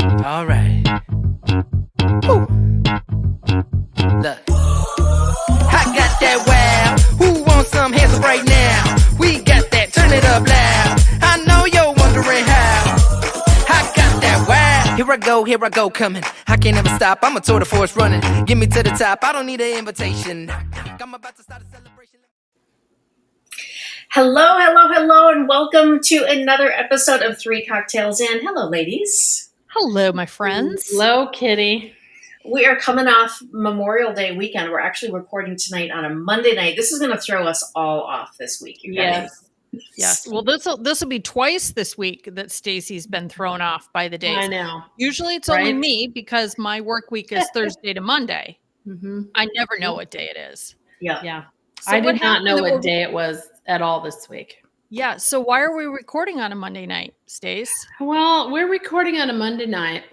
All right. Woo. Look. I got that wow. Who wants some hands up right now? We got that. Turn it up loud. I know you're wondering how. I got that wow. Here I go, coming. I can't ever stop. I'm a tour de force running. Get me to the top. I don't need an invitation. I'm about to start a celebration. Hello, and welcome to another episode of Three Cocktails In. Hello, ladies. Hello, my friends. Hello, Kitty. We are coming off Memorial Day weekend. We're actually recording tonight on a Monday night. This is going to throw us all off this week, you guys. Yes. Well, this will be twice this week that Stacey's been thrown off by the days. I know. Usually it's only me because my work week is Thursday to Monday. Mm-hmm. I never know what day it is. Yeah. So I did not know what day it was at all this week. Yeah. So why are we recording on a Monday night, Stace? Well, we're recording on a Monday night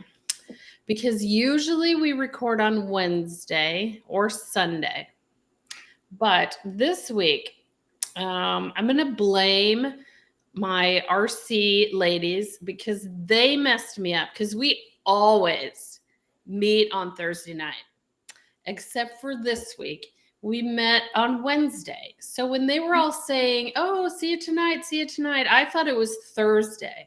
because usually we record on Wednesday or Sunday. But this week, I'm going to blame my RC ladies because they messed me up because we always meet on Thursday night, except for this week. We met on Wednesday. So when they were all saying, oh, see you tonight, I thought it was Thursday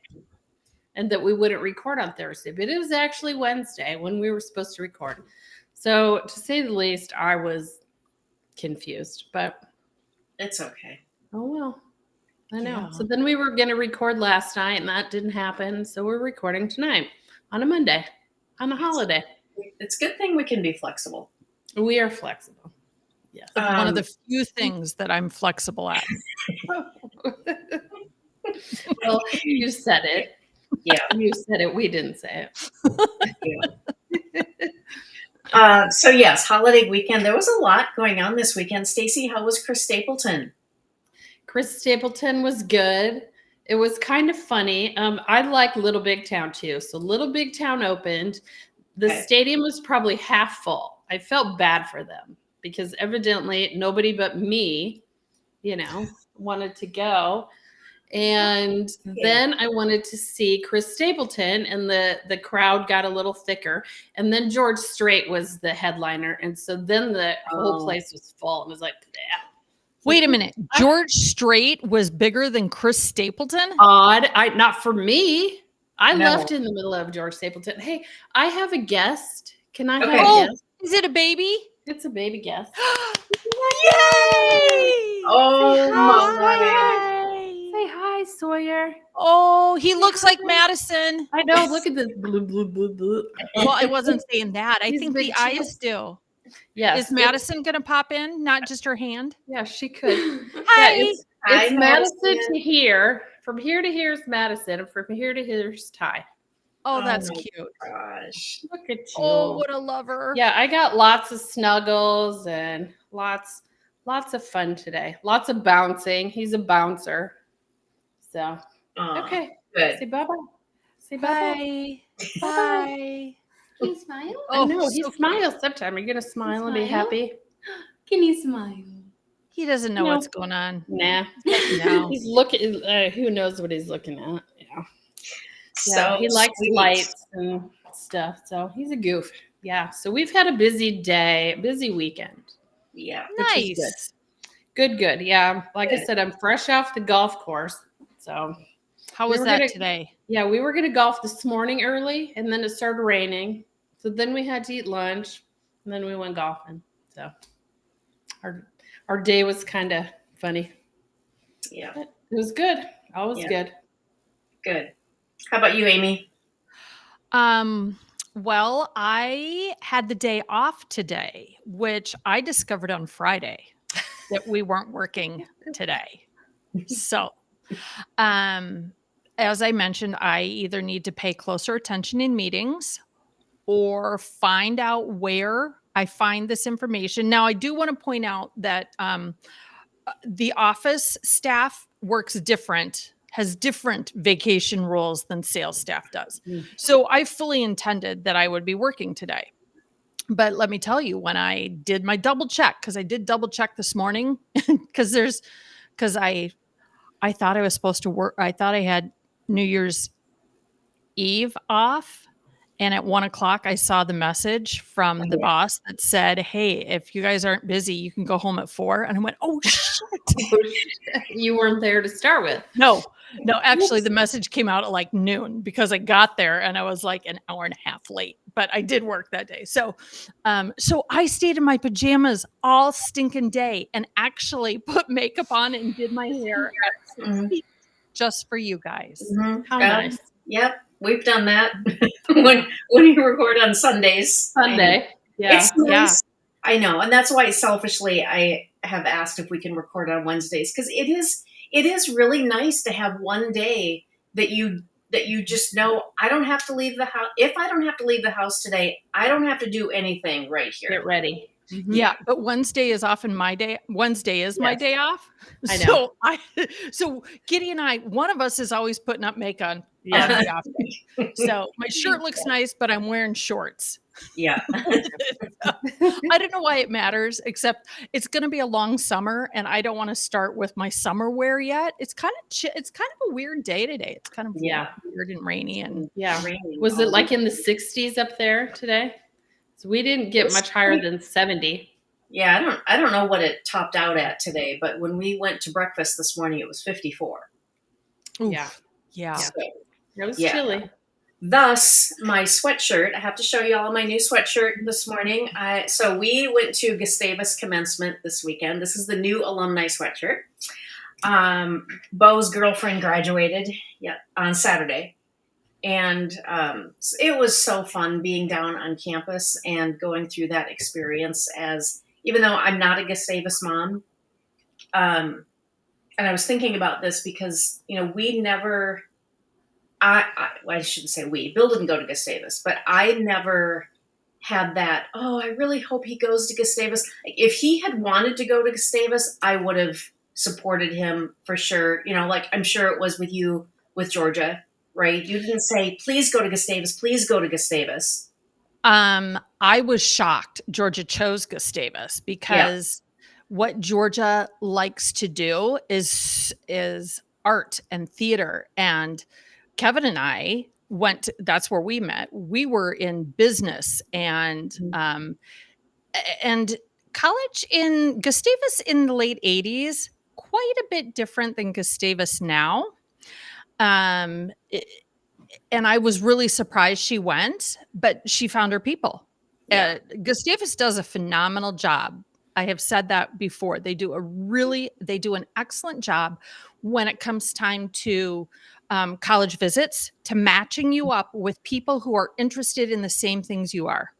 and that we wouldn't record on Thursday. But it was actually Wednesday when we were supposed to record. So to say the least, I was confused. But It's okay. oh, well, I know. Yeah. So then we were going to record last night and that didn't happen. So we're recording tonight on a Monday, on a holiday. It's a good thing we can be flexible. We are flexible. Yes. One of the few things that I'm flexible at. Well, you said it. Yeah. You said it. We didn't say it. So yes, holiday weekend. There was a lot going on this weekend. Stacey, how was Chris Stapleton? Chris Stapleton was good. It was kind of funny. I like Little Big Town too. So Little Big Town opened. The stadium was probably half full. I felt bad for them because evidently nobody but me, wanted to go. And then I wanted to see Chris Stapleton and the crowd got a little thicker. And then George Strait was the headliner. And so then the whole place was full. It was like, yeah. Wait a minute. George Strait was bigger than Chris Stapleton? Odd. Not for me. I left in the middle of George Stapleton. Hey, I have a guest. Can I have a guest? Is it a baby? It's a baby guest. Yay! Oh my God. Say hi, Sawyer. Oh, he looks like Madison. I know. Look at this. Well, I wasn't saying that. I think the eyes do. Yes. Is Madison going to pop in? Not just her hand? Yeah, she could. Hi. Yeah, it's Madison to here. From here to here is Madison. And from here to here is Ty. Oh, that's cute. Gosh. Look at you. Oh, what a lover. Yeah, I got lots of snuggles and lots of fun today. Lots of bouncing. He's a bouncer. So, okay. Good. Say bye-bye. Say bye-bye. Bye. Can you smile? Oh, no, he smiles sometimes. Are you going to smile and be happy? Can you smile? He doesn't know what's going on. Nah. No. He's looking, who knows what he's looking at. Yeah. So he likes lights and stuff. So he's a goof. Yeah. So we've had a busy day, busy weekend. Yeah. Nice. Good. Yeah. Like I said, I'm fresh off the golf course. So how was that today? Yeah, we were going to golf this morning early and then it started raining. So then we had to eat lunch and then we went golfing. So our day was kind of funny. Yeah. But it was good. Always good. Good. How about you, Amy? Well, I had the day off today, which I discovered on Friday that we weren't working today. So, as I mentioned, I either need to pay closer attention in meetings or find out where I find this information. Now, I do want to point out that the office staff works has different vacation rules than sales staff does. So I fully intended that I would be working today. But let me tell you, when I did my double check, because I did double check this morning, because I thought I was supposed to work. I thought I had New Year's Eve off And at 1:00, I saw the message from the boss that said, "Hey, if you guys aren't busy, you can go home at 4." And I went, "Oh shit." You weren't there to start with. No, actually the message came out at like noon because I got there and I was like an hour and a half late, but I did work that day. So I stayed in my pajamas all stinking day and actually put makeup on and did my hair at 6 feet just for you guys. Mhm. How nice. Yep, we've done that when you record on Sundays. Sunday. Yeah. It's nice. I know, and that's why selfishly I have asked if we can record on Wednesdays, because it is really nice to have one day that you just know I don't have to leave the house. If I don't have to leave the house today, I don't have to do anything right here. Get ready. Yeah, but Wednesday is often my day. Wednesday is my day off. I know. So Giddy and I, one of us is always putting up makeup on Yeah. the off day. So my shirt looks nice, but I'm wearing shorts. Yeah. I don't know why it matters, except it's going to be a long summer, and I don't want to start with my summer wear yet. It's kind of it's kind of a weird day today. It's kind of weird and rainy, and Yeah. Raining Was it all like in the 60s up there today? So we didn't get much higher than 70. Yeah, I don't know what it topped out at today, but when we went to breakfast this morning, it was 54. oof, Yeah. yeah. So, It was Yeah. chilly. thus, my sweatshirt. I have to show you all my new sweatshirt this morning. So we went to Gustavus commencement this weekend. This is the new alumni sweatshirt. Bo's girlfriend graduated on Saturday. And it was so fun being down on campus and going through that experience even though I'm not a Gustavus mom. And I was thinking about this because, we never, I shouldn't say we, Bill didn't go to Gustavus, but I never had that, I really hope he goes to Gustavus. If he had wanted to go to Gustavus, I would have supported him for sure. Like I'm sure it was with you, with Georgia. Right? You didn't say, please go to Gustavus, please go to Gustavus. I was shocked Georgia chose Gustavus because what Georgia likes to do is art and theater. And Kevin and I that's where we met. We were in business and college in Gustavus in the late 80s, quite a bit different than Gustavus now. And I was really surprised she went, but she found her people. Yeah. Gustavus does a phenomenal job. I have said that before. They do an excellent job when it comes time to college visits, to matching you up with people who are interested in the same things you are.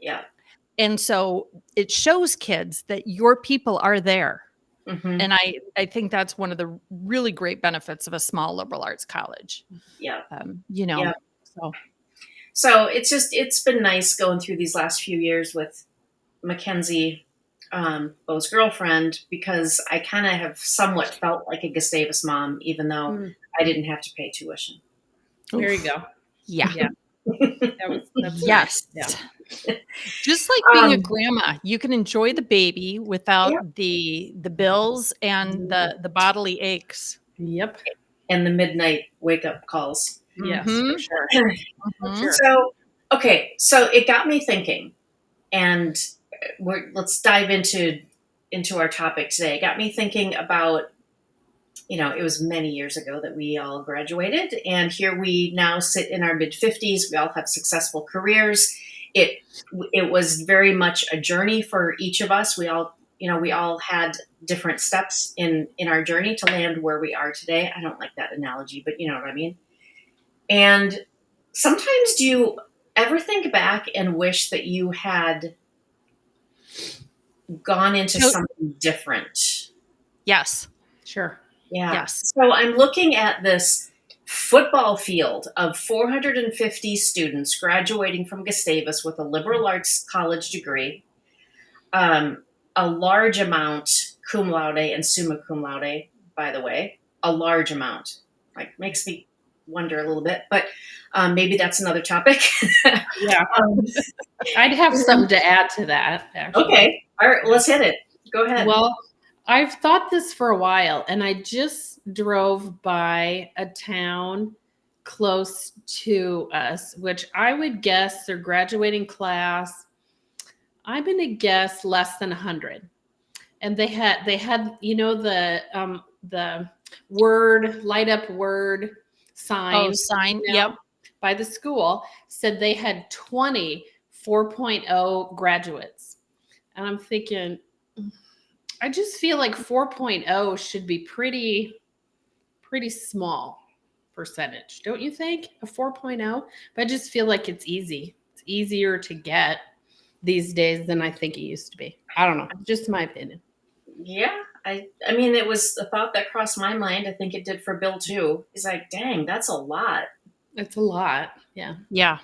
Yeah. And so it shows kids that your people are there. Mm-hmm. And I think that's one of the really great benefits of a small liberal arts college. Yeah. Yeah. So it's been nice going through these last few years with Mackenzie, Bo's girlfriend, because I kind of have somewhat felt like a Gustavus mom, even though I didn't have to pay tuition. There you go. Yeah. Yeah. That's Yes. nice. Yeah. Just like being a grandma, you can enjoy the baby without the bills and the bodily aches. Yep. And the midnight wake up calls. Yes, Mhm. for sure. Mhm. Sure. So it got me thinking, and let's dive into our topic today. It got me thinking about, it was many years ago that we all graduated, and here we now sit in our mid-50s. We all have successful careers. It was very much a journey for each of us. We all had different steps in our journey to land where we are today. I don't like that analogy, but you know what I mean. And sometimes, do you ever think back and wish that you had gone into something different? Yes. Sure. Yeah. Yes. So I'm looking at this football field of 450 students graduating from Gustavus with a liberal arts college degree, a large amount cum laude and summa cum laude, by the way, a large amount. Like, makes me wonder a little bit, but maybe that's another topic. Yeah. I'd have something to add to that, actually. Okay. All right. Let's hit it. Go ahead. Well, I've thought this for a while, and I just drove by a town close to us, which I would guess their graduating class, I'm going to guess less than 100. And they had the word, light up word sign. Oh, sign. you know, Yep. By the school said they had 20 4.0 graduates. And I'm thinking, I just feel like 4.0 should be pretty small percentage. Don't you think? A 4.0? But I just feel like it's easy. It's easier to get these days than I think it used to be. I don't know. Just my opinion. Yeah. I mean, it was a thought that crossed my mind. I think it did for Bill too. He's like, dang, that's a lot. It's a lot. Yeah. Yeah.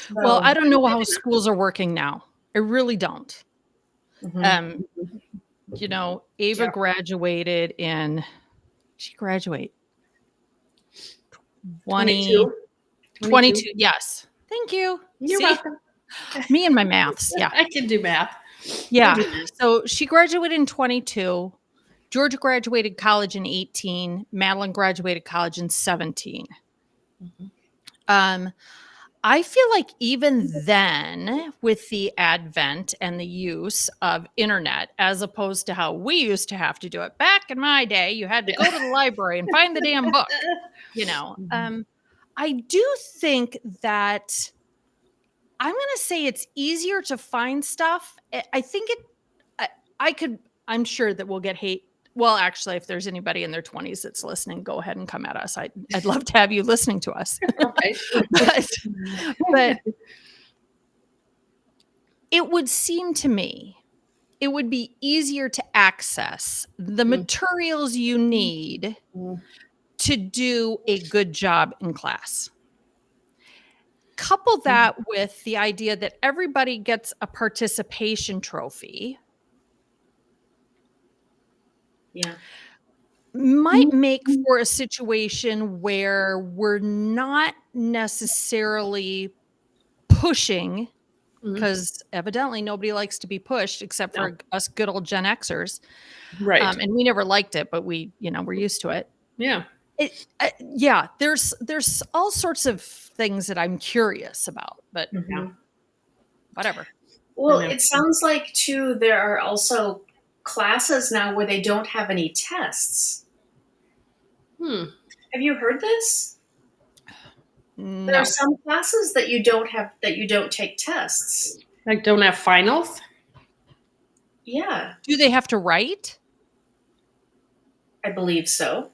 So, Well, I don't know how schools are working now. I really don't. mhm. Ava Yeah. graduated in, she graduate 22. 22. Yes. Thank you. You're See? welcome. Me and my maths. Yeah. I can do math. Yeah. I do math. So she graduated in 22. Georgia graduated college in 18. Madeline graduated college in 17. Mhm. I feel like even then, with the advent and the use of internet, as opposed to how we used to have to do it back in my day, you had to go to the library and find the damn book. I do think that I'm going to say it's easier to find stuff. I think I'm sure that we'll get hate. Well, actually, if there's anybody in their 20s that's listening, go ahead and come at us. I'd love to have you listening to us. Right. but it would seem to me it would be easier to access the materials you need to do a good job in class. Couple that with the idea that everybody gets a participation trophy. Yeah. Might make for a situation where we're not necessarily pushing, because evidently nobody likes to be pushed except for us good old Gen Xers. Right. And we never liked it, but we're used to it. Yeah. There's all sorts of things that I'm curious about, but whatever. Well, it sounds like too, there are also classes now where they don't have any tests. Have you heard this? No. There are some classes that you don't take tests. Like don't have finals? Yeah, Do they have to write? I believe so.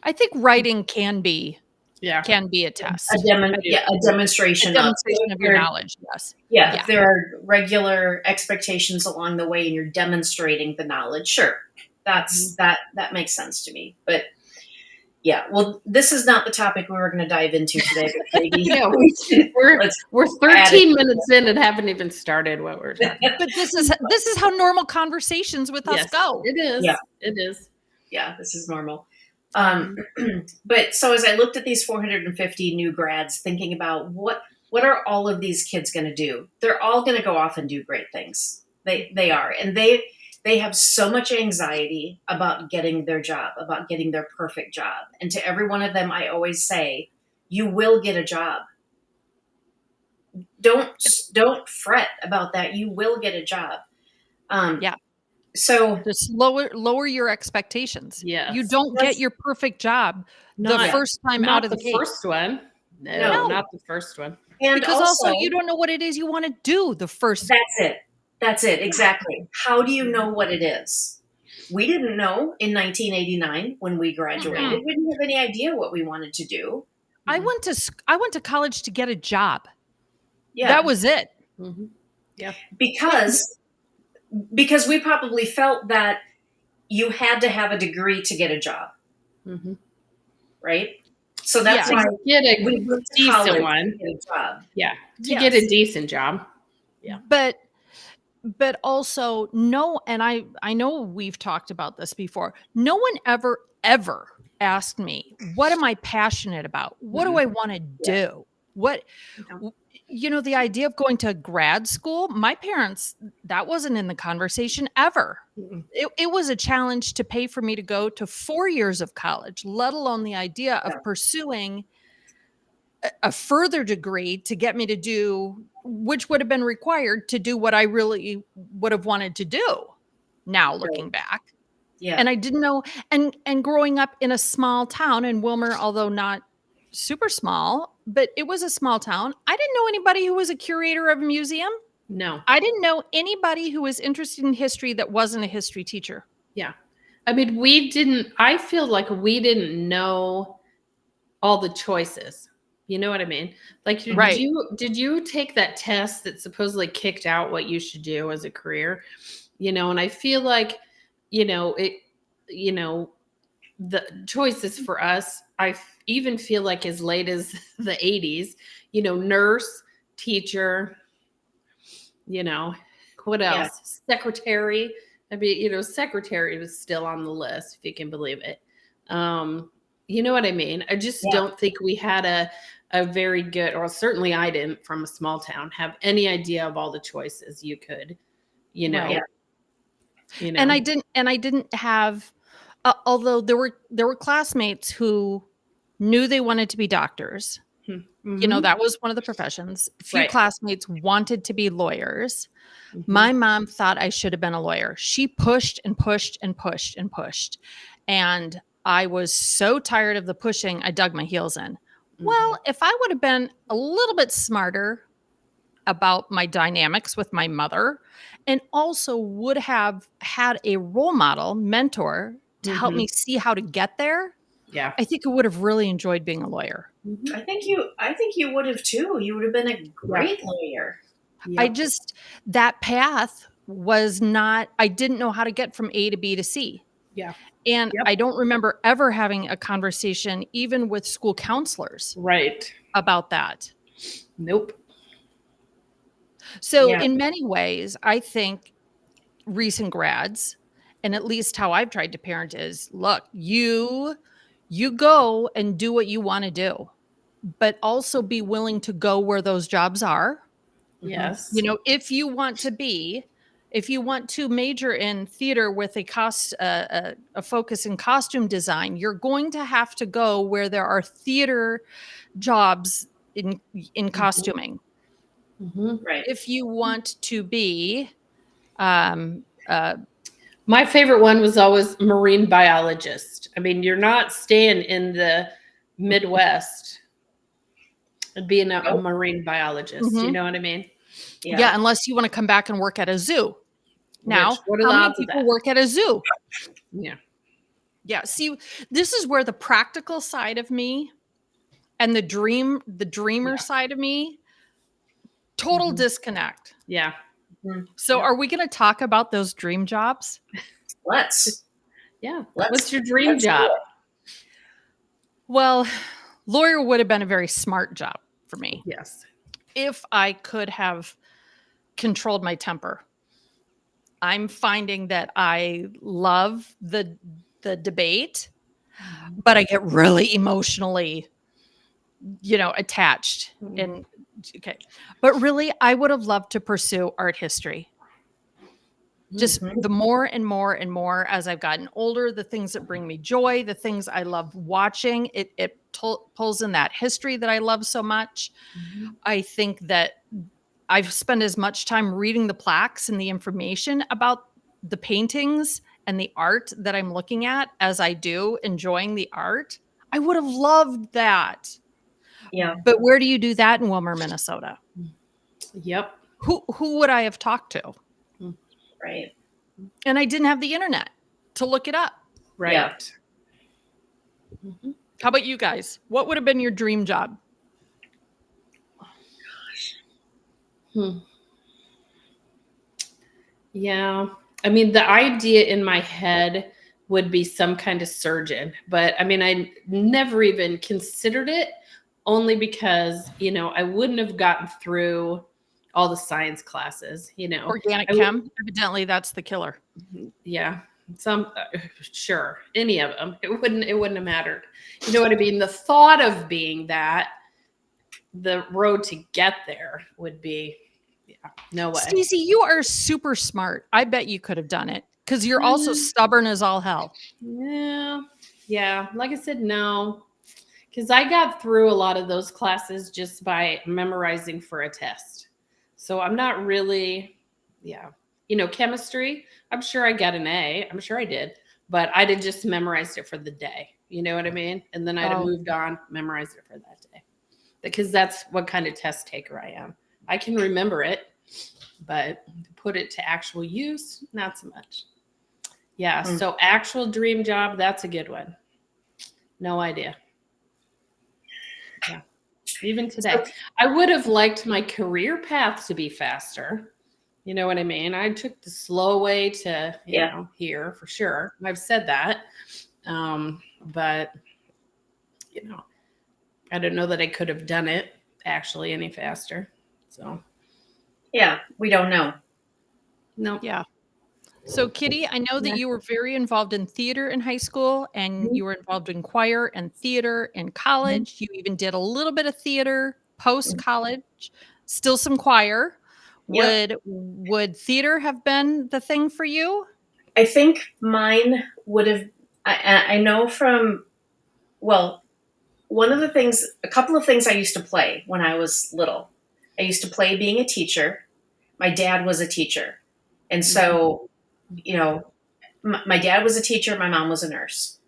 I think writing can be Yeah. a test. A demonstration of your knowledge. Yes. Yeah, if there are regular expectations along the way and you're demonstrating the knowledge, sure. That makes sense to me. But yeah, well, this is not the topic we were going to dive into today. But maybe we're 13 minutes in and haven't even started what we're talking about. But this is how normal conversations with us go. It is. Yeah. It is. Yeah, this is normal. But so as I looked at these 450 new grads, thinking about what are all of these kids going to do? They're all going to go off and do great things. They are, and they have so much anxiety about getting their job, about getting their perfect job. And to every one of them, I always say, you will get a job. Don't fret about that. You will get a job. So just lower your expectations. Yes. You don't get your perfect job first time out of the gate. First one. No, not the first one. And because also you don't know what it is you want to do the first. That's it. Exactly. How do you know what it is? We didn't know in 1989 when we graduated. We didn't have any idea what we wanted to do. I went to college to get a job. Yeah. That was it. Mm-hmm. Yeah. Because we probably felt that you had to have a degree to get a job. Mm-hmm. Right? So that's why we went to decent one. To get a job. Yeah. To get a decent job. Yeah. But also and I know we've talked about this before. No one ever asked me, what am I passionate about? What do I want to do? the idea of going to grad school, my parents, that wasn't in the conversation ever. Mm-mm. It was a challenge to pay for me to go to 4 years of college, let alone the idea of pursuing a further degree to get me to do, which would have been required to do what I really would have wanted to do now looking back. Yeah. And I didn't know, and growing up in a small town in Wilmer, although not super small, but it was a small town. I didn't know anybody who was a curator of a museum. No. I didn't know anybody who was interested in history that wasn't a history teacher. Yeah. I mean, I feel like we didn't know all the choices. You know what I mean? Like, Right. did you take that test that supposedly kicked out what you should do as a career? And I feel like, the choices for us, even feel like as late as the 80s, nurse, teacher, what else? Yeah. Secretary. I mean, secretary was still on the list, if you can believe it. You know what I mean? I just don't think we had a very good, or certainly I didn't, from a small town, have any idea of all the choices you could, Right. you know. And I didn't have, although there were classmates who knew they wanted to be doctors. Mhm. That was one of the professions. A few Right. classmates wanted to be lawyers. Mhm. My mom thought I should have been a lawyer. She pushed and pushed and pushed and pushed. And I was so tired of the pushing, I dug my heels in. Well, if I would have been a little bit smarter about my dynamics with my mother, and also would have had a role model, mentor to help me see how to get there, Yeah. I think I would have really enjoyed being a lawyer. Mhm. I think you would have too. You would have been a great lawyer. I just, that path was not, I didn't know how to get from A to B to C. Yeah. And Yep. I don't remember ever having a conversation, even with school counselors, Right. about that. Nope. So Yeah. in many ways, I think recent grads, and at least how I've tried to parent is, look, you go and do what you want to do, but also be willing to go where those jobs are. Yes. If you want to major in theater with a focus in costume design, you're going to have to go where there are theater jobs in costuming. Mhm. Right. If you want to be, um, My favorite one was always marine biologist. I mean, you're not staying in the Midwest and being a Nope. marine biologist. Mhm. You know what I mean? yeah, unless you want to come back and work at a zoo. Now, Which, what are how the many odds of people that? work at a zoo? Yeah. Yeah, see, this is where the practical side of me and the dreamer Yeah. side of me, total Mhm. disconnect. Yeah. So Yep. are we going to talk about those dream jobs? Let's. Yeah. Let's- What's your dream let's do job? it. Well, lawyer would have been a very smart job for me Yes. if I could have controlled my temper. I'm finding that I love the debate, but I get really emotionally, attached. Mhm. And okay. But really, I would have loved to pursue art history. Just the more and more and more as I've gotten older, the things that bring me joy, the things I love watching, it pulls in that history that I love so much. Mhm. I think that I've spent as much time reading the plaques and the information about the paintings and the art that I'm looking at as I do enjoying the art. I would have loved that. Yeah. But where do you do that in Wilmer, Minnesota? Yep. Who would I have talked to? Right. And I didn't have the internet to look it up. Right. Yeah. Mhm. How about you guys? What would have been your dream job? Hmm. Yeah. I mean, the idea in my head would be some kind of surgeon, but I mean, I never even considered it, only because, I wouldn't have gotten through all the science classes, Organic I would- chem? Evidently, that's the killer. Yeah. Sure. Any of them. It wouldn't have mattered. You know what I mean? The thought of being that the road to get there would be, no way. Stacey, you are super smart. I bet you could have done it because you're also stubborn as all hell. Yeah. Like I said, no, because I got through a lot of those classes just by memorizing for a test. So I'm not really, chemistry, I'm sure I got an A. I'm sure I did, but I did just memorized it for the day. You know what I mean? And then I'd have moved on, memorized it for that day. Because that's what kind of test taker I am. I can remember it, but put it to actual use, not so much. Yeah, so actual dream job, that's a good one. No idea. Yeah, even today. I would have liked my career path to be faster. You know what I mean? I took the slow way to, here for sure. I've said that. But, I don't know that I could have done it actually any faster. So, Yeah, we don't know. no. Yeah. So, Kitty, I know that you were very involved in theater in high school and you were involved in choir and theater in college. You even did a little bit of theater post college, still some choir. Yep. Would theater have been the thing for you? I think mine would have, I know from, well, a couple of things I used to play when I was little. I used to play being a teacher. My dad was a teacher. And so, my dad was a teacher. My mom was a nurse.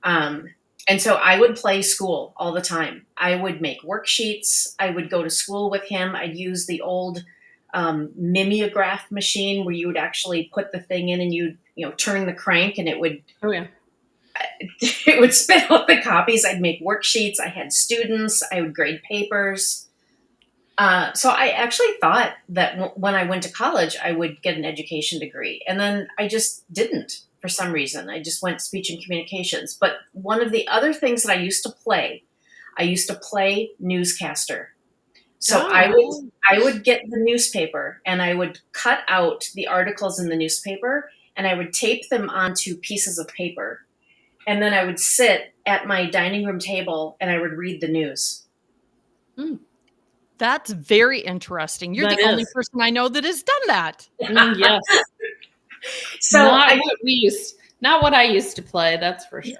And so I would play school all the time. I would make worksheets. I would go to school with him. I'd use the old mimeograph machine where you would actually put the thing in and you'd, turn the crank and it would, it would spit out the copies. I'd make worksheets. I had students. I would grade papers. So I actually thought that when I went to college, I would get an education degree. And then I just didn't for some reason. I just went speech and communications. But one of the other things that I used to play newscaster. So I would get the newspaper and I would cut out the articles in the newspaper and I would tape them onto pieces of paper. And then I would sit at my dining room table and I would read the news. That's very interesting. You're the only person I know that has done that. Yes. So not what I used to play, that's for sure.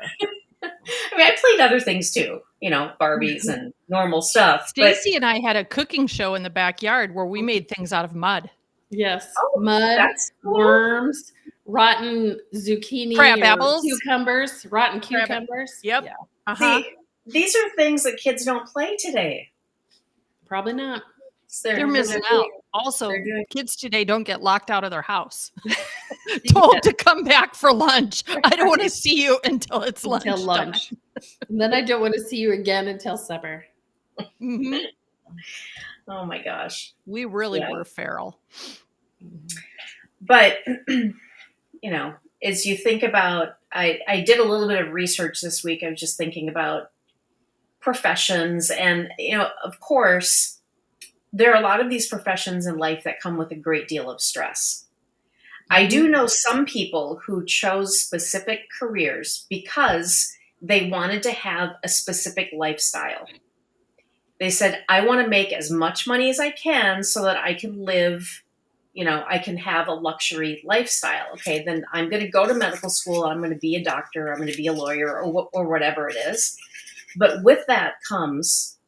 I mean, I played other things too, Barbies and normal stuff. Stacey and I had a cooking show in the backyard where we made things out of mud. Yes. Mud, worms, rotten zucchini, crab apples, rotten cucumbers. Yep. Yeah. See, these are things that kids don't play today. Probably not. They're missing out. Also, kids today don't get locked out of their house. Told to come back for lunch. I don't want to see you until it's lunch. Until lunch. And then I don't want to see you again until supper. Mm-hmm. Oh my gosh. We really were feral. But, as you think about, I did a little bit of research this week. I was just thinking about professions and, of course, there are a lot of these professions in life that come with a great deal of stress. I do know some people who chose specific careers because they wanted to have a specific lifestyle. They said, I want to make as much money as I can so that I can live, I can have a luxury lifestyle. Okay, then I'm going to go to medical school. I'm going to be a doctor. I'm going to be a lawyer or whatever it is. But with that comes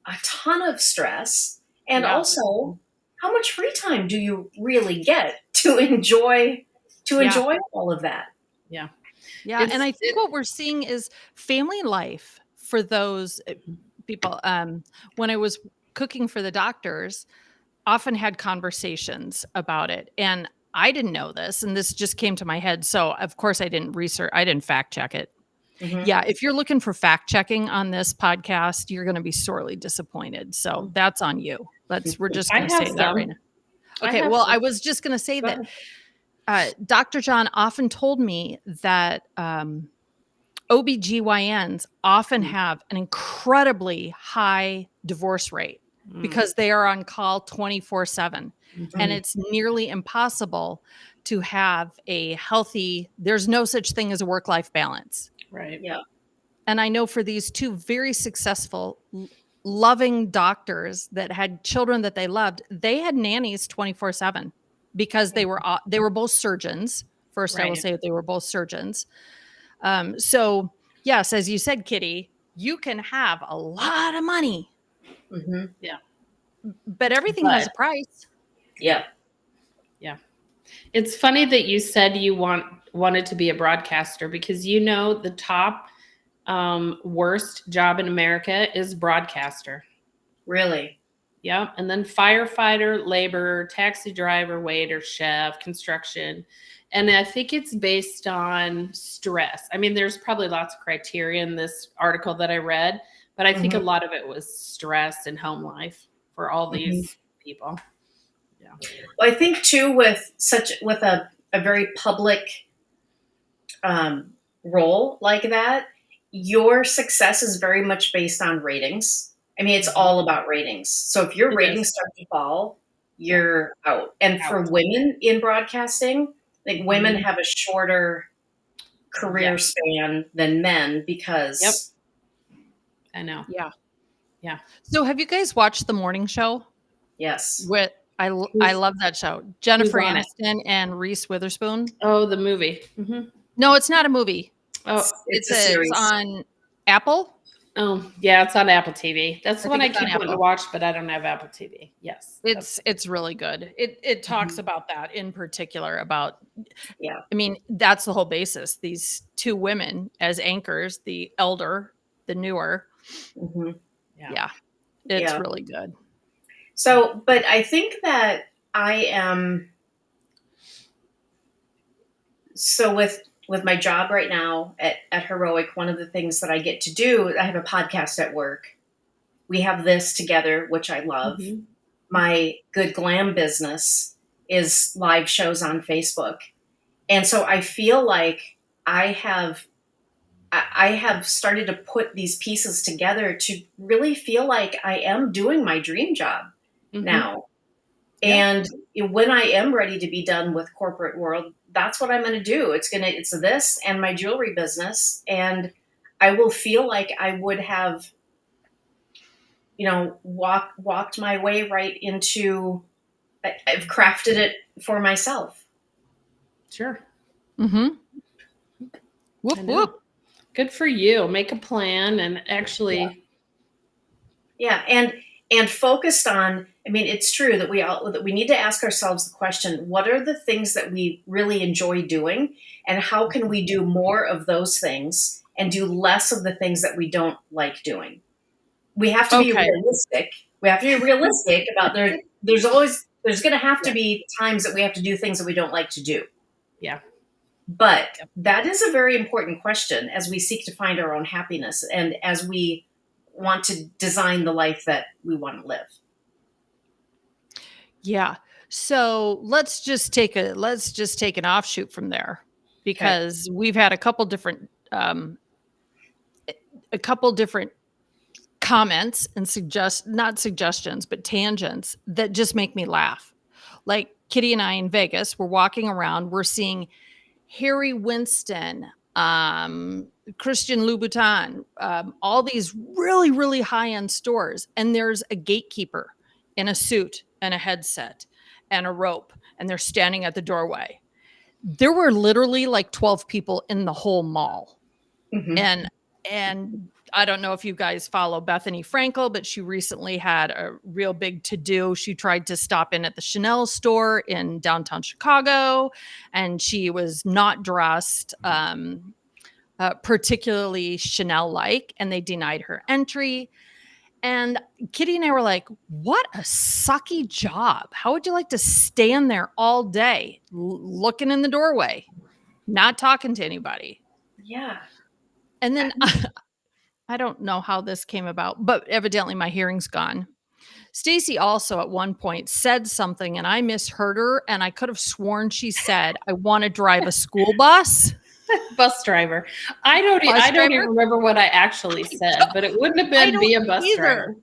a ton of stress. And also, how much free time do you really get to enjoy all of that? Yeah. Yeah. And I think what we're seeing is family life for those people. When I was cooking for the doctors, often had conversations about it. And I didn't know this, and this just came to my head. So of course I didn't fact check it. Mm-hmm. Yeah. If you're looking for fact checking on this podcast, you're going to be sorely disappointed. So that's on you. We're just going to say that right now. Okay. Well, I was just going to say that Dr. John often told me that OBGYNs often have an incredibly high divorce rate because they are on call 24/7. And it's nearly impossible to have a healthy, there's no such thing as a work-life balance. Right. Yeah. And I know for these two very successful loving doctors that had children that they loved, they had nannies 24/7 because they were both surgeons. First, I will Right. say they were both surgeons. So yes, as you said, Kitty, you can have a lot of money, Mm-hmm. but everything has a But price. Yeah. yeah. It's funny that you said you wanted to be a broadcaster, because the top worst job in America is broadcaster. Really. Yep. And then firefighter, laborer, taxi driver, waiter, chef, construction. And I think it's based on stress. I mean, there's probably lots of criteria in this article that I read, but I think a lot of it was stress and home life for all these people. Yeah. Well, I think too, with a very public role like that, your success is very much based on ratings. I mean, it's all about ratings. So if your It ratings is. start to fall, you're out. And for women in broadcasting, like women have a shorter career span than men because I know. Yeah. Yeah. So have you guys watched the morning show? yes. I love that show. Jennifer on it? Aniston and Reese Witherspoon. Oh, the movie. No, it's not a movie. Oh, It's a series. It's on Apple. Yeah, it's on Apple TV. That's I the one I think it's on keep wanting to Apple. watch, but I don't have Apple TV. Yes. It's really good. It talks about that in particular about Yeah. I mean, that's the whole basis. These two women as anchors, the elder, the newer. Yeah. It's really good. So, but I think that I am so with my job right now at Heroic, one of the things that I get to do, I have a podcast at work. We have this together, which I love. My Good Glam business is live shows on Facebook. And so I feel like I have started to put these pieces together to really feel like I am doing my dream job now. And when I am ready to be done with corporate world, that's what I'm going to do. It's this and my jewelry business. And I will feel like I would have, walked my way right into, I've crafted it for myself. Sure. Whoop, whoop. Good for you. Make a plan and actually. Yeah. And focused on, I mean, it's true that we need to ask ourselves the question, what are the things that we really enjoy doing? And how can we do more of those things and do less of the things that we don't like doing? We have to be realistic. We have to be realistic about there's going to have to be times that we have to do things that we don't like to do. Yeah. But that is a very important question as we seek to find our own happiness and as we want to design the life that we want to live. Yeah. So let's just take an offshoot from there, because we've had a couple different comments and not suggestions, but tangents that just make me laugh. Like Kitty and I in Vegas, we're walking around, we're seeing Harry Winston, Christian Louboutin, all these really, really high-end stores. And there's a gatekeeper in a suit and a headset and a rope, and they're standing at the doorway. There were literally like 12 people in the whole mall. And I don't know if you guys follow Bethany Frankel, but she recently had a real big to-do. She tried to stop in at the Chanel store in downtown Chicago, and she was not dressed particularly Chanel-like, and they denied her entry. And Kitty and I were like, what a sucky job. How would you like to stand there all day looking in the doorway, not talking to anybody? Yeah. And then I don't know how this came about, but evidently my hearing's gone. Stacey also at one point said something and I misheard her, and I could have sworn she said, I want to drive a school bus. Bus driver. I don't even remember what I actually said, but it wouldn't have been be a bus driver.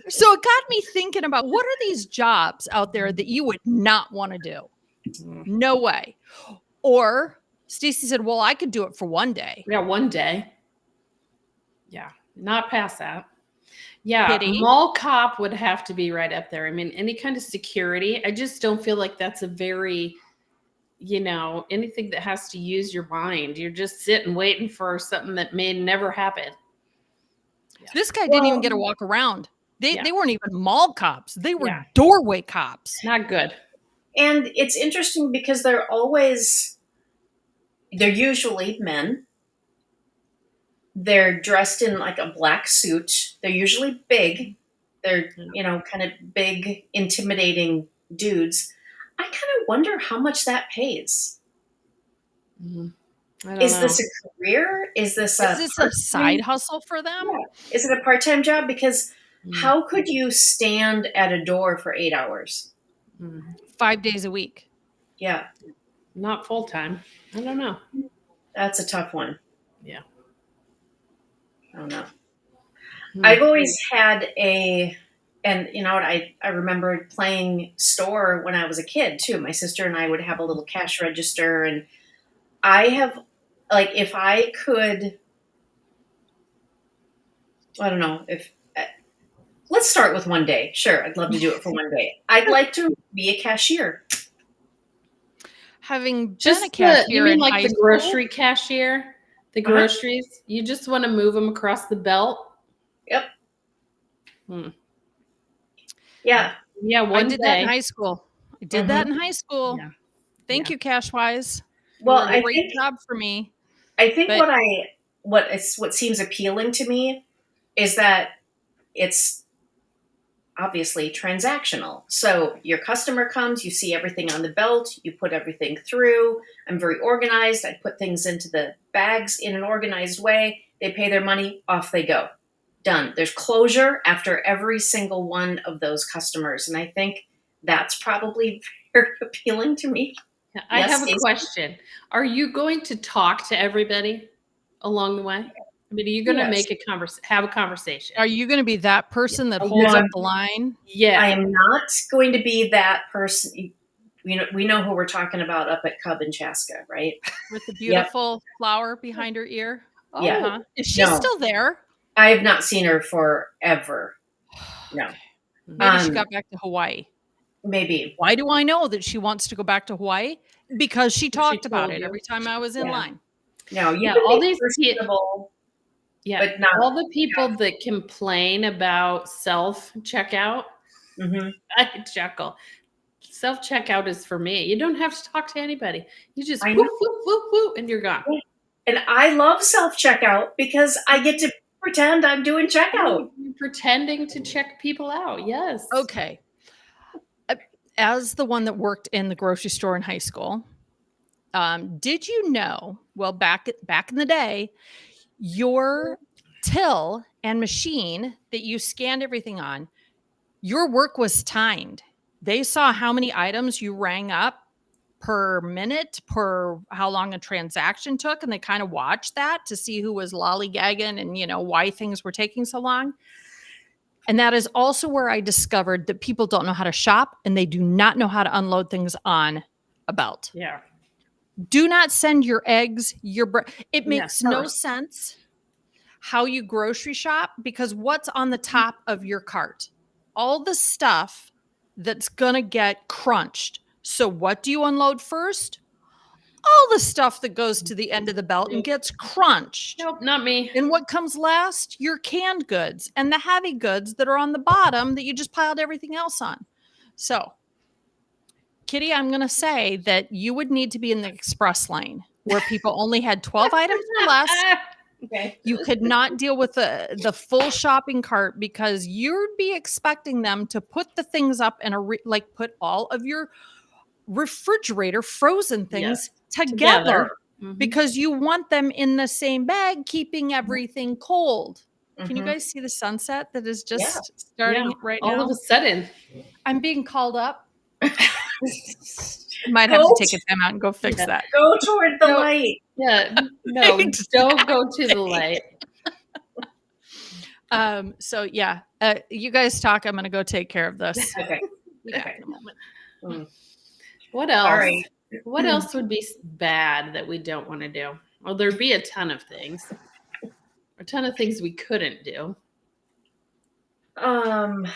So it got me thinking about, what are these jobs out there that you would not want to do? No way. Or Stacey said, well, I could do it for one day. Yeah, one day. Yeah, not past that. Yeah, Kitty? mall cop would have to be right up there. I mean, any kind of security. I just don't feel like that's a very, anything that has to use your mind. You're just sitting waiting for something that may never happen. This guy didn't even get to walk around. They weren't even mall cops. They were Yeah. doorway cops. Not good. And it's interesting because they're usually men. They're dressed in like a black suit. They're usually big. They're, kind of big, intimidating dudes. I kind of wonder how much that pays. Mhm. I don't Is know. this a career? Is this a side hustle for them? Yeah. Is it a part-time job? Because Mm. how could you stand at a door for 8 hours? 5 days a week. Yeah, Not full time. I don't know. that's a tough one. Yeah. I don't know. Hmm. I've always had and you know what, I remember playing store when I was a kid too. My sister and I would have a little cash register, and I have, like, if I could, I don't know, if let's start with one day. Sure, I'd love to do it for one day. I'd like to be a cashier. Having been Just a cashier you mean in like high the school, grocery cashier? The Uh-huh. groceries? You just want to move them across the belt? Yep. Hmm. Yeah. Yeah, I one did that in day. high school. I did that in high school. Yeah. Thank you, Cashwise. Well, You were a great job for me. I think But- what seems appealing to me is that it's obviously transactional. So your customer comes, you see everything on the belt, you put everything through. I'm very organized. I put things into the bags in an organized way. They pay their money, off they go. Done. There's closure after every single one of those customers. And I think that's probably very appealing to me. I Yes, have a Stacey? question. Are you going to talk to everybody along the way? I mean, are you going to Yes. have a conversation? Are you going to be that person that Oh, holds no, up the line? Yeah. I am not going to be that person. We know who we're talking about up at Cub and Chaska, right? With the beautiful flower behind her ear? Yeah. Uh-huh. Is she No. still there? I have not seen her forever. No. Maybe she got back to Hawaii. Maybe. Why do I know that she wants to go back to Hawaii? Because she talked about told it you. every time I was in Yeah. line. No, you Yeah, can all be these personable, Yeah. but not. All the people that complain about self checkout, Mhm. I chuckle. Self checkout is for me. You don't have to talk to anybody. You just I whoop, know. whoop, whoop, whoop, and you're gone. And I love self-checkout because I get to pretend I'm doing checkout. You're pretending to check people out. Yes. Okay. As the one that worked in the grocery store in high school, did you know, well, back in the day, your till and machine that you scanned everything on, your work was timed. They saw how many items you rang up per minute, per how long a transaction took, and they kind of watched that to see who was lollygagging and why things were taking so long. And that is also where I discovered that people don't know how to shop and they do not know how to unload things on a belt. Yeah. Do not send your eggs, it makes no first. sense how you grocery shop, because what's on the top of your cart? All the stuff that's gonna get crunched. So what do you unload first? All the stuff that goes to the end of the belt and gets crunched. Nope, not me. And what comes last? Your canned goods and the heavy goods that are on the bottom that you just piled everything else on. So, Kitty, I'm going to say that you would need to be in the express lane where people only had 12 items or less. Okay. You could not deal with the full shopping cart because you'd be expecting them to put the things up in put all of your refrigerator frozen things together. Mhm. Because you want them in the same bag, keeping everything cold. Can you Mhm. guys see the sunset that is just Yeah. starting Yeah, right all now? of a sudden. I'm being called up. Might have to take a time out and go fix Yeah. that. Go toward the No. light. Yeah. No, don't go to the light. So yeah, you guys talk. I'm gonna go take care of this. Okay. Be back Okay. in a moment. Mm. What else? All right. What else would be bad that we don't want to do? Well, there'd be a ton of things. A ton of things we couldn't do. Um,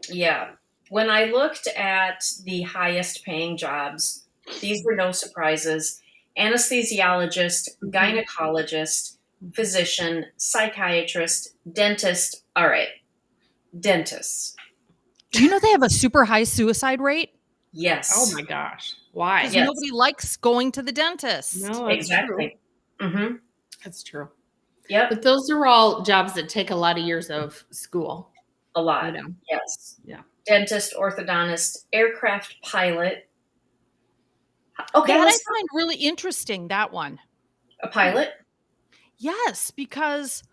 yeah. When I looked at the highest paying jobs, these were no surprises. Anesthesiologist, gynecologist, physician, psychiatrist, dentist. All right, dentists. Do you know they have a super high suicide rate? Yes. Oh my gosh. Why? Because Yes. nobody likes going to the dentist. No, that's true. Exactly. Mm-hmm. That's true. Yep. But those are all jobs that take a lot of years of school. A lot. You know. Yes. Yeah. Dentist, orthodontist, aircraft pilot. Okay, That I let's find really interesting, that one. a pilot. Yes, because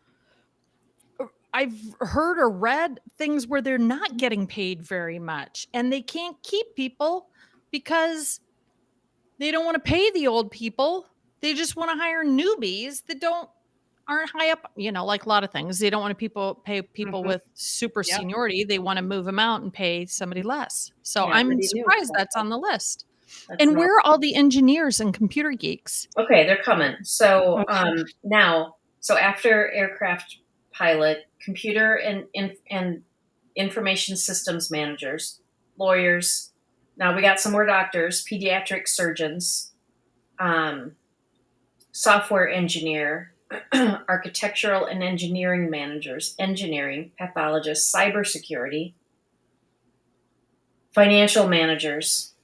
I've heard or read things where they're not getting paid very much and they can't keep people because they don't want to pay the old people. They just want to hire newbies that aren't high up, like a lot of things. They don't want to pay people with super Yep. seniority. They want to move them out and pay somebody less. So Yeah, I'm pretty new. surprised that's on the list. That's And not- where are all the engineers and computer geeks? Okay, they're coming. So Okay. so after aircraft pilot, computer and information systems managers, lawyers. Now we got some more doctors, pediatric surgeons, software engineer, architectural and engineering managers, engineering, pathologists, cybersecurity, financial managers.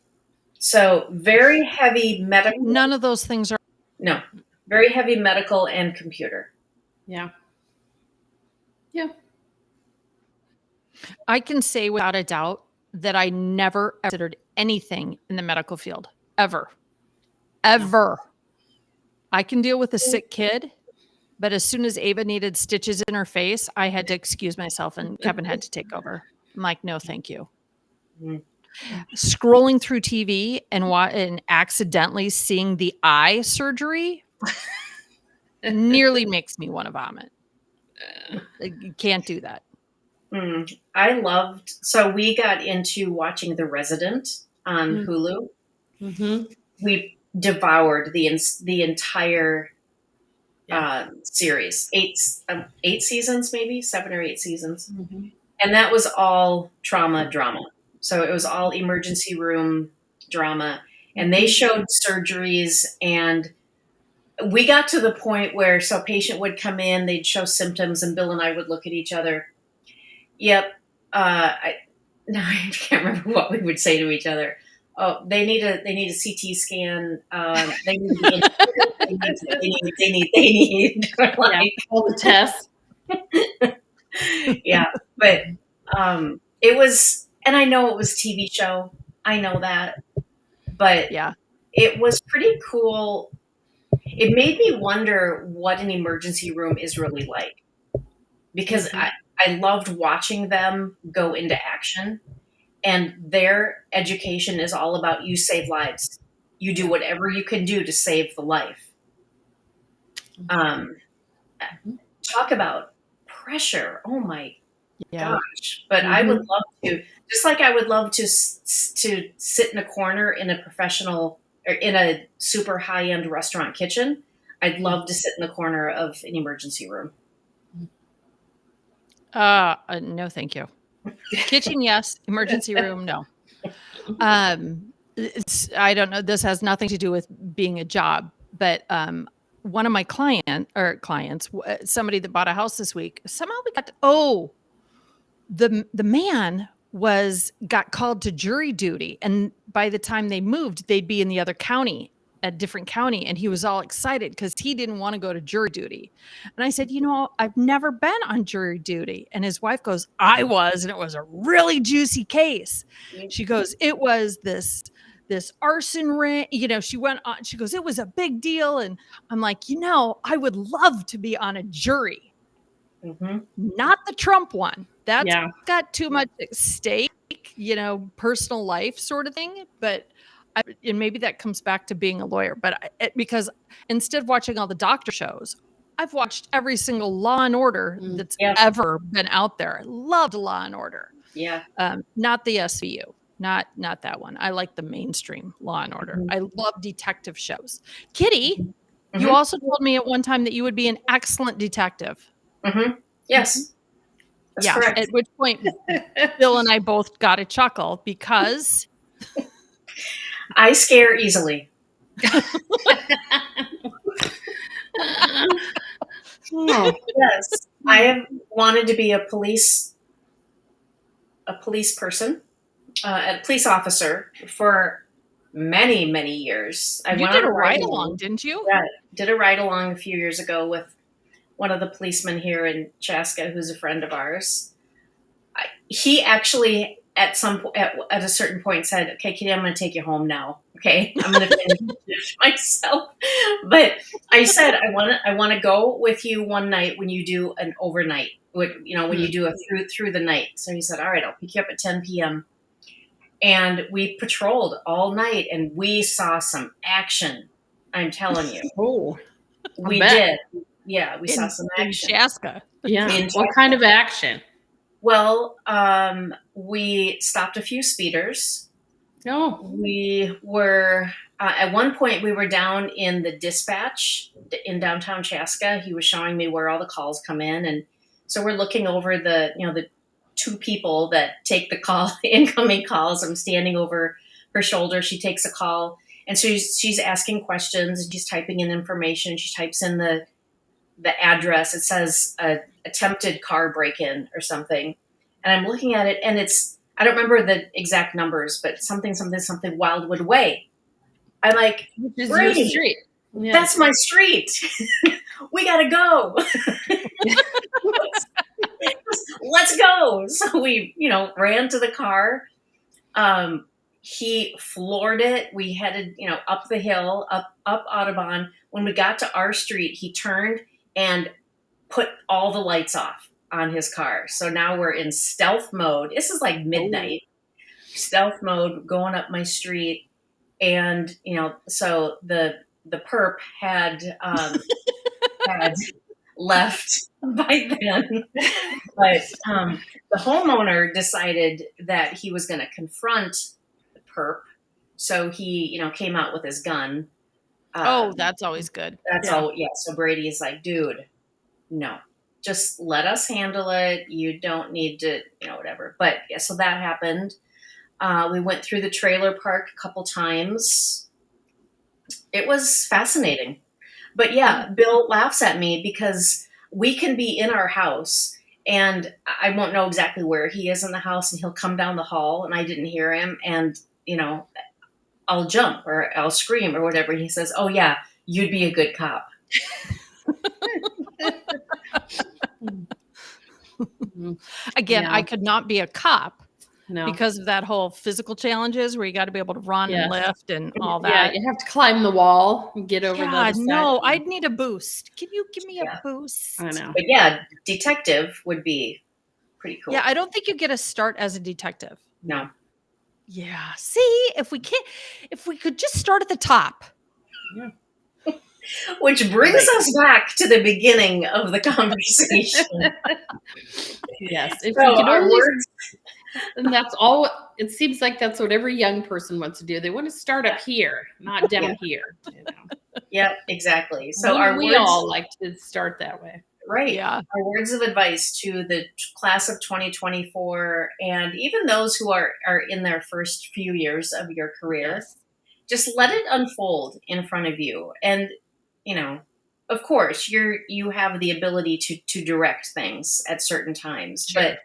So very heavy medical. None of those things are. No, very heavy medical and computer. Yeah. Yeah. I can say without a doubt that I never considered anything in the medical field ever. Ever. I can deal with a sick kid, but as soon as Ava needed stitches in her face, I had to excuse myself and Kevin had to take over. I'm like, no, thank you. Mm. Scrolling through TV and accidentally seeing the eye surgery nearly makes me want to vomit. You can't do that. So we got into watching The Resident on Hulu. Mm-hmm. We devoured the entire series. Eight seasons, maybe 7 or 8 seasons. Mm-hmm. And that was all drama. So it was all emergency room drama. And they showed surgeries, and we got to the point where a patient would come in, they'd show symptoms, and Bill and I would look at each other. Yep. I can't remember what we would say to each other. Oh, they need a CT scan. They need like all the tests. Yeah, but it was, and I know it was a TV show. I know that, but Yeah. it was pretty cool. It made me wonder what an emergency room is really like, because I loved watching them go into action, and their education is all about you save lives. You do whatever you can do to save the life. Talk about pressure. Oh my gosh. But I would love to, just like I would love to sit in a corner in a professional or in a super high-end restaurant kitchen. I'd love to sit in the corner of an emergency room. No, thank you. Kitchen, yes. Emergency room, no. I don't know. This has nothing to do with being a job, but one of my clients, somebody that bought a house this week, somehow we got the man got called to jury duty, and by the time they moved, they'd be in the other county, a different county, and he was all excited because he didn't want to go to jury duty. And I said, I've never been on jury duty. And his wife goes, I was, and it was a really juicy case. She goes, it was this arson ring, she went on, she goes, it was a big deal. And I'm like, I would love to be on a jury. Not the Trump one. That's got too much at stake, personal life sort of thing. But and maybe that comes back to being a lawyer. But because instead of watching all the doctor shows, I've watched every single Law and Order that's ever been out there. I loved Law and Order. Yeah. Not the SVU. Not that one. I like the mainstream Law and Order. I love detective shows. Kitty, you also told me at one time that you would be an excellent detective. Yes. That's Yeah. correct. At which point, Bill and I both got a chuckle because I scare easily. Oh, Yes, I have wanted to be a police person, a police officer for many, many years. I you went did on a a ride ride along, along. didn't you? Yeah, did a ride along a few years ago with one of the policemen here in Chaska, who's a friend of ours. He actually at a certain point said, "Okay, Kitty, I'm going to take you home now. Okay, I'm going to finish myself." But I said, I want to go with you one night when you do an overnight. When you do a through the night." So he said, "All right, I'll pick you up at 10 p.m." And we patrolled all night, and we saw some action. I'm telling you, oh, we bet. did. Yeah, we saw some In action. Chaska. Yeah. In What kind of action? Well, we stopped a few speeders. Oh, We were at one point we were down in the dispatch in downtown Chaska. He was showing me where all the calls come in, and so we're looking over the two people that take the call, incoming calls. I'm standing over her shoulder. She takes a call, and so she's asking questions, and she's typing in information. She types in the address. It says attempted car break-in or something, and I'm looking at it, and I don't remember the exact numbers, but something Wildwood Way. I'm like, which is Brady, your street. Yeah. that's my street. We gotta go. Let's go. So we ran to the car. He floored it. We headed up the hill, up Audubon. When we got to our street, he turned and put all the lights off on his car. So now we're in stealth mode. This is like midnight. Stealth mode going up my street. And so the perp had left by then. But the homeowner decided that he was going to confront the perp. So he came out with his gun. That's always good. That's all. Yeah. So Brady is like, dude, no, just let us handle it. You don't need to, whatever. But yeah, so that happened. We went through the trailer park a couple times. It was fascinating. But yeah, Bill laughs at me because we can be in our house and I won't know exactly where he is in the house, and he'll come down the hall and I didn't hear him, and I'll jump or I'll scream or whatever. He says, "Oh yeah, you'd be a good cop." Again, Yeah. I could not be a cop No. because of that whole physical challenges where you got to be able to run and Yes. lift and all Yeah, that. you have to climb the wall and get over the Yeah, other side. no, I'd need a boost. Can you give me Yeah. a boost? I know. But yeah, detective would be pretty cool. Yeah, I don't think you get a start as a detective. No. Yeah. See, if we could just start at the top. Which brings us back to the beginning of the conversation. Yes. If So we could our only, words, and that's all. It seems like that's what every young person wants to do. They want to start up here, not down here. yep, exactly. So our we words, all like to start that way. right? Yeah. Our words of advice to the class of 2024, and even those who are in their first few years of your career. Yes. Just let it unfold in front of you, and of course, you have the ability to direct things at certain times, but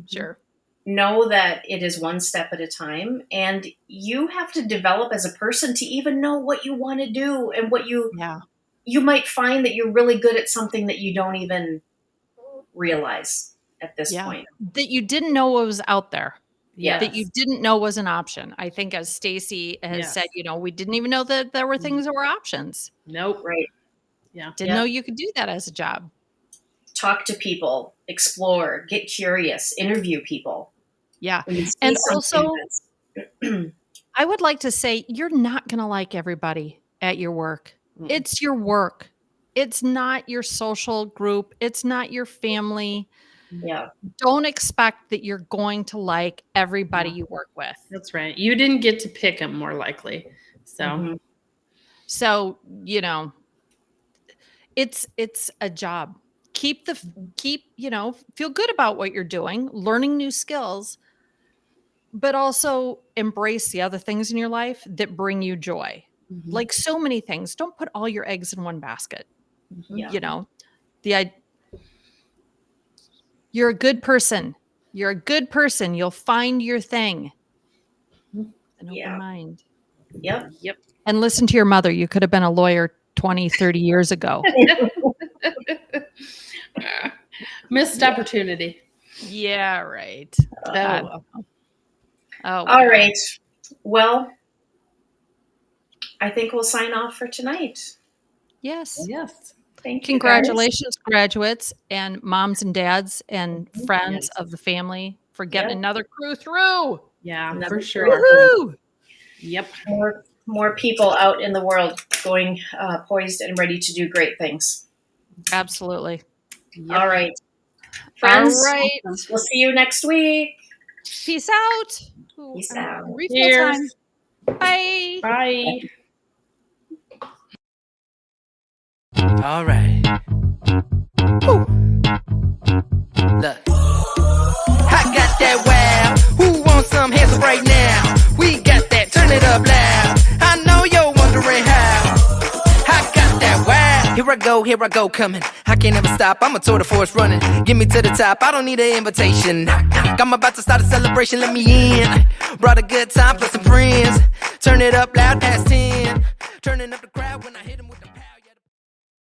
Sure. know that it is one step at a time, and you have to develop as a person to even know what you want to do, and what you might find that you're really good at something that you don't even realize at this point. That you didn't know what was out there. Yes. That you didn't know was an option. I think, as Stacey has said, we didn't even know that there were things that were options. Nope. Right. Yeah. Didn't know you could do that as a job. Talk to people, explore, get curious, interview people. Yeah. When you see And something also, I would like to say, you're not going to like everybody at your work. It's your work. It's not your social group. It's not your family. yeah. Don't expect that you're going to like everybody you work with. That's right. You didn't get to pick them, more likely. So, Mhm. So, it's a job. keep, feel good about what you're doing, learning new skills, but also embrace the other things in your life that bring you joy. Mhm. Like so many things. Don't put all your eggs in one basket. Yeah. You're a good person. You're a good person. You'll find your thing. An open mind. Yep. Yep. And listen to your mother. You could have been a lawyer 20, 30 years ago. Missed opportunity. Yeah, right. Oh, All right. Well, I think we'll sign off for tonight. Yes. yes. Thank you. Congratulations, graduates and moms and dads and friends Yes. of the family for getting Yep. another crew through. Yeah, Another for sure. Woohoo! Yep. More people out in the world going poised and ready to do great things. Absolutely. Yep. All right. Friends, All right. we'll see you next week. Peace out. Peace out. Refill Cheers. time. Bye. Bye. All right. Woo. Look. I got that wow. Who wants some hands up right now? We got that. Turn it up loud. I know you're wondering how. I got that wow. Here I go, coming. I can't ever stop. I'm a tour de force running. Get me to the top. I don't need an invitation. I'm about to start a celebration. Let me in. Brought a good time plus some friends. Turn it up loud past 10. Turning up the crowd when I hit.